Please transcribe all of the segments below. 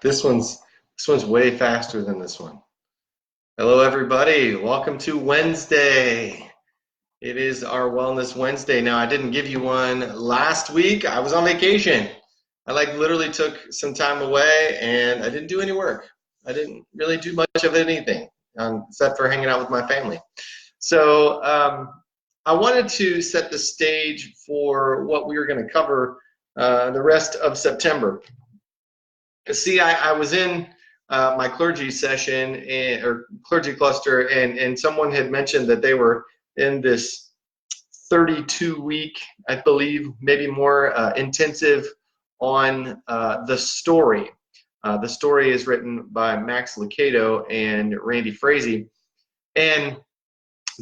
This one's way faster than this one. Hello, everybody. Welcome to Wednesday. It is our Wellness Wednesday. Now, I didn't give you one last week. I was on vacation. I literally took some time away and I didn't do any work. I didn't really do much of anything except for hanging out with my family. So I wanted to set the stage for what we were going to cover the rest of September. See, I was in my clergy session or clergy cluster, and someone had mentioned that they were in this 32-week, I believe, maybe more intensive on the story. The story is written by Max Lucado and Randy Frazee, and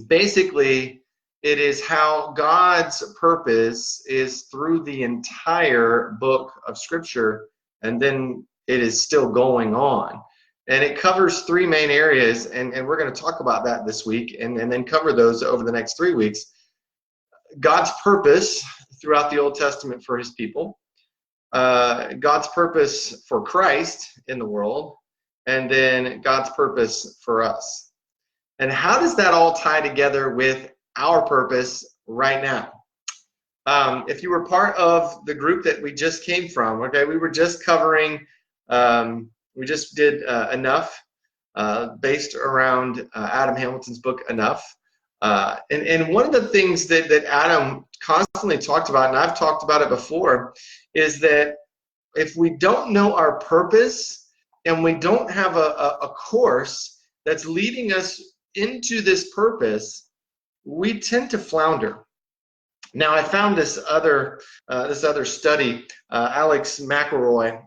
basically it is how God's purpose is through the entire book of Scripture, and then it is still going on. And it covers three main areas, and we're going to talk about that this week and then cover those over the next 3 weeks. God's purpose throughout the Old Testament for his people, God's purpose for Christ in the world, and then God's purpose for us. And how does that all tie together with our purpose right now? If you were part of the group that we just came from, okay, we were just covering, we just did Enough, based around Adam Hamilton's book Enough. And one of the things that Adam constantly talked about, and I've talked about it before, is that if we don't know our purpose and we don't have a course that's leading us into this purpose, we tend to flounder. Now, I found this other study. Alex McElroy,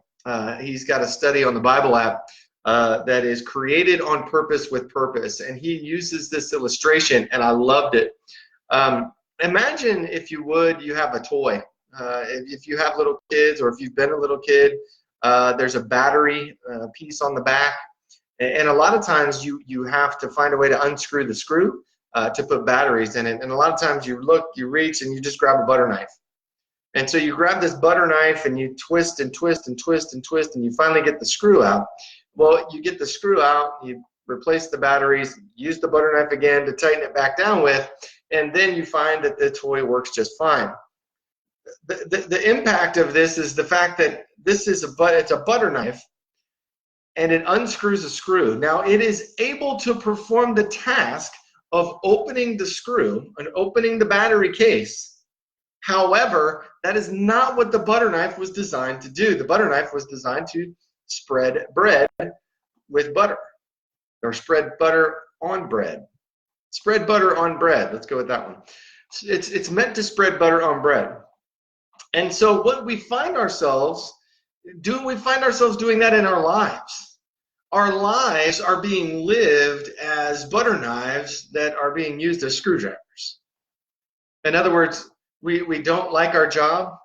he's got a study on the Bible app that is created on purpose with purpose, and he uses this illustration, and I loved it. Imagine, if you would, you have a toy. If you have little kids, or if you've been a little kid, there's a battery piece on the back, and a lot of times you have to find a way to unscrew the screw to put batteries in it. And a lot of times you reach, and you just grab a butter knife. And so you grab this butter knife and you twist and twist and twist and twist, and you finally get the screw out. Well, you get the screw out, you replace the batteries, use the butter knife again to tighten it back down with, and then you find that the toy works just fine. The impact of this is the fact that it's a butter knife, and it unscrews a screw. Now, it is able to perform the task of opening the screw and opening the battery case. However, that is not what the butter knife was designed to do. The butter knife was designed to spread bread with butter, or spread butter on bread. Spread butter on bread. Let's go with that one. It's meant to spread butter on bread. And so what we find ourselves doing that in our lives. Our lives are being lived as butter knives that are being used as screwdrivers. In other words, we don't like our job.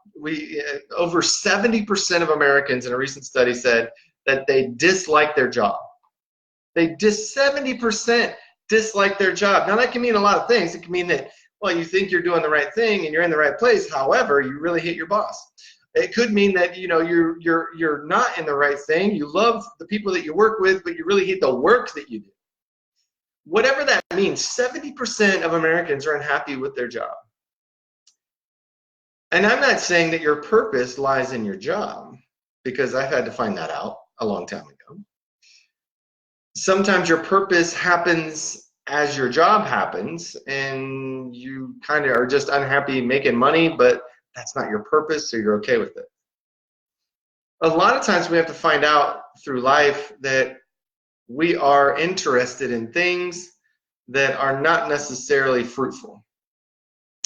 Over 70% of Americans in a recent study said that they dislike their job. 70% dislike their job. Now, that can mean a lot of things. It can mean that, well, you think you're doing the right thing and you're in the right place. However, you really hate your boss. It could mean that you're not in the right thing. You love the people that you work with, but you really hate the work that you do. Whatever that means, 70% of Americans are unhappy with their job. And I'm not saying that your purpose lies in your job, because I've had to find that out a long time ago. Sometimes your purpose happens as your job happens, and you kind of are just unhappy making money, but that's not your purpose, so you're okay with it. A lot of times we have to find out through life that we are interested in things that are not necessarily fruitful.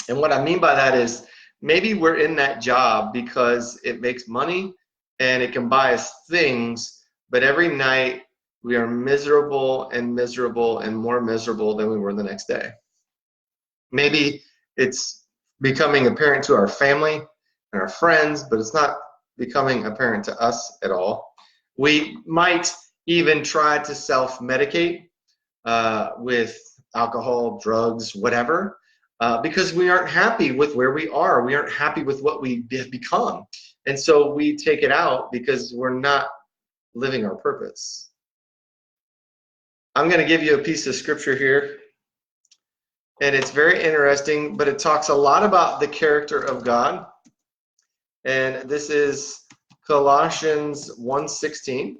And what I mean by that is, maybe we're in that job because it makes money and it can buy us things, but every night we are miserable and miserable and more miserable than we were the next day. Maybe it's becoming apparent to our family and our friends, but it's not becoming apparent to us at all. We might even try to self-medicate with alcohol, drugs, whatever, because we aren't happy with where we are. We aren't happy with what we have become. And so we take it out because we're not living our purpose. I'm going to give you a piece of scripture here, and it's very interesting, but it talks a lot about the character of God. And this is Colossians 1:16.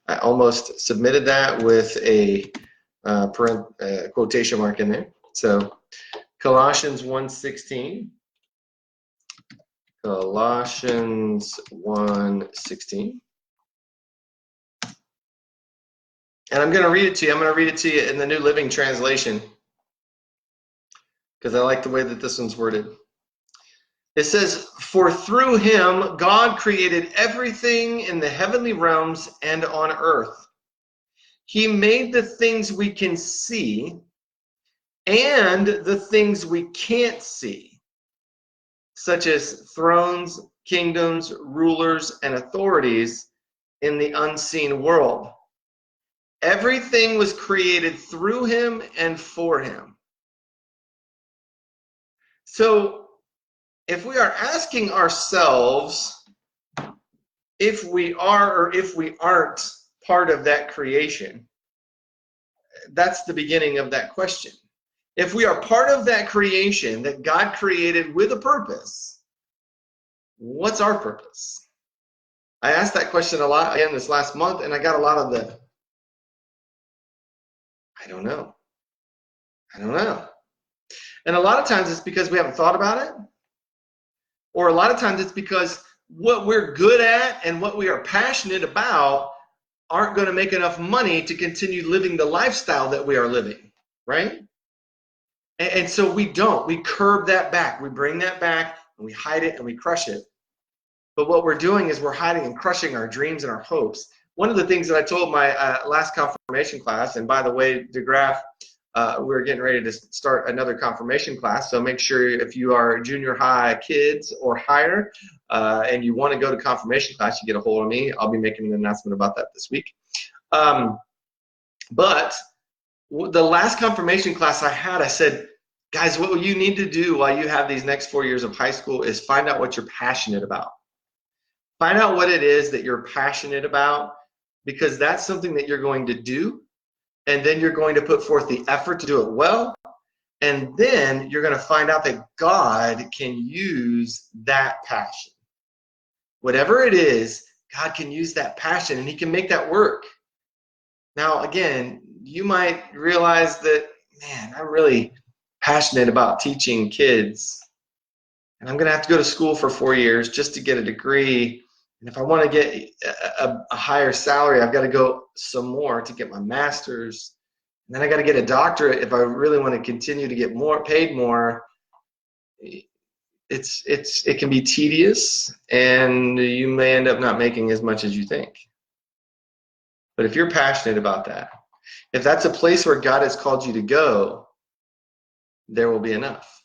I almost submitted that with a quotation mark in there. So Colossians 1:16. Colossians 1:16. And I'm going to read it to you. I'm going to read it to you in the New Living Translation because I like the way that this one's worded. It says, "For through him God created everything in the heavenly realms and on earth. He made the things we can see and the things we can't see, such as thrones, kingdoms, rulers, and authorities in the unseen world. Everything was created through him and for him." So if we are asking ourselves if we are or if we aren't part of that creation, that's the beginning of that question. If we are part of that creation that God created with a purpose, what's our purpose? I asked that question a lot again this last month, and I got a lot of the, I don't know. And a lot of times it's because we haven't thought about it, or a lot of times it's because what we're good at and what we are passionate about aren't going to make enough money to continue living the lifestyle that we are living, right? And so we curb that back. We bring that back and we hide it and we crush it. But what we're doing is we're hiding and crushing our dreams and our hopes. One of the things that I told my last confirmation class, and by the way, DeGraff, we're getting ready to start another confirmation class, so make sure if you are junior high kids or higher and you want to go to confirmation class, you get a hold of me. I'll be making an announcement about that this week. But the last confirmation class I had, I said, guys, what you need to do while you have these next 4 years of high school is find out what you're passionate about. Find out what it is that you're passionate about, because that's something that you're going to do, and then you're going to put forth the effort to do it well, and then you're going to find out that God can use that passion. Whatever it is, God can use that passion, and he can make that work. Now, again, you might realize that, man, I'm really passionate about teaching kids, and I'm going to have to go to school for 4 years just to get a degree. And if I want to get a higher salary, I've got to go some more to get my master's. And then I got to get a doctorate if I really want to continue to get more, paid more. It can be tedious, and you may end up not making as much as you think. But if you're passionate about that, if that's a place where God has called you to go, there will be enough.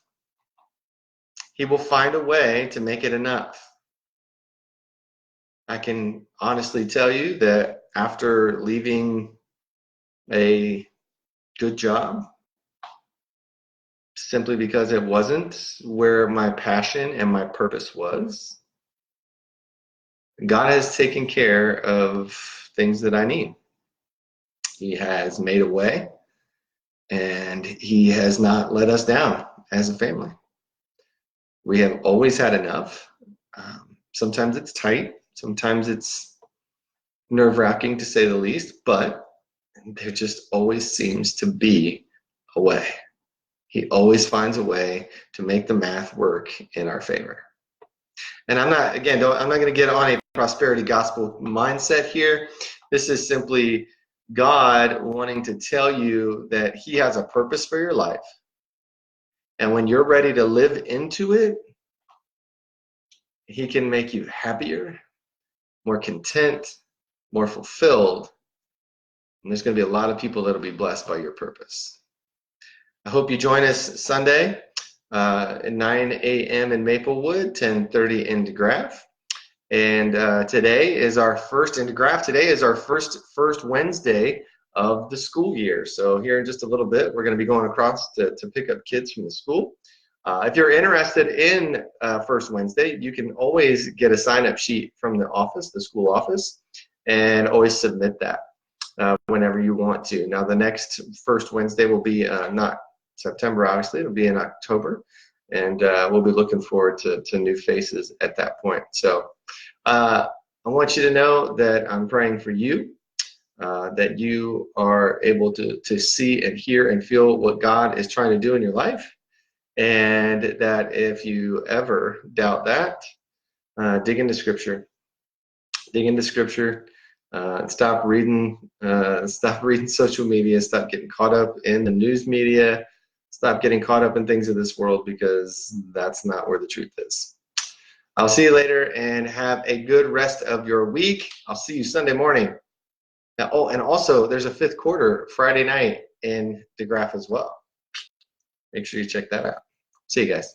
He will find a way to make it enough. I can honestly tell you that after leaving a good job, simply because it wasn't where my passion and my purpose was, God has taken care of things that I need. He has made a way, and he has not let us down as a family. We have always had enough. Sometimes it's tight. Sometimes it's nerve-wracking, to say the least, but there just always seems to be a way. He always finds a way to make the math work in our favor. And I'm not going to get on a prosperity gospel mindset here. This is simply God wanting to tell you that he has a purpose for your life. And when you're ready to live into it, he can make you happier, more content, more fulfilled. And there's going to be a lot of people that will be blessed by your purpose. I hope you join us Sunday at 9 a.m. in Maplewood, 10:30 in DeGraff. And today is our first in DeGraff. Today is our first Wednesday of the school year. So here in just a little bit, we're going to be going across to pick up kids from the school. If you're interested in First Wednesday, you can always get a sign-up sheet from the office, the school office, and always submit that whenever you want to. Now, the next First Wednesday will be not September, obviously. It'll be in October, and we'll be looking forward to new faces at that point. So I want you to know that I'm praying for you, that you are able to see and hear and feel what God is trying to do in your life. And that if you ever doubt that, dig into Scripture. Dig into Scripture. Stop reading. Stop reading social media. Stop getting caught up in the news media. Stop getting caught up in things of this world, because that's not where the truth is. I'll see you later, and have a good rest of your week. I'll see you Sunday morning. Now, oh, and also there's a fifth quarter Friday night in DeGraff as well. Make sure you check that out. See you guys.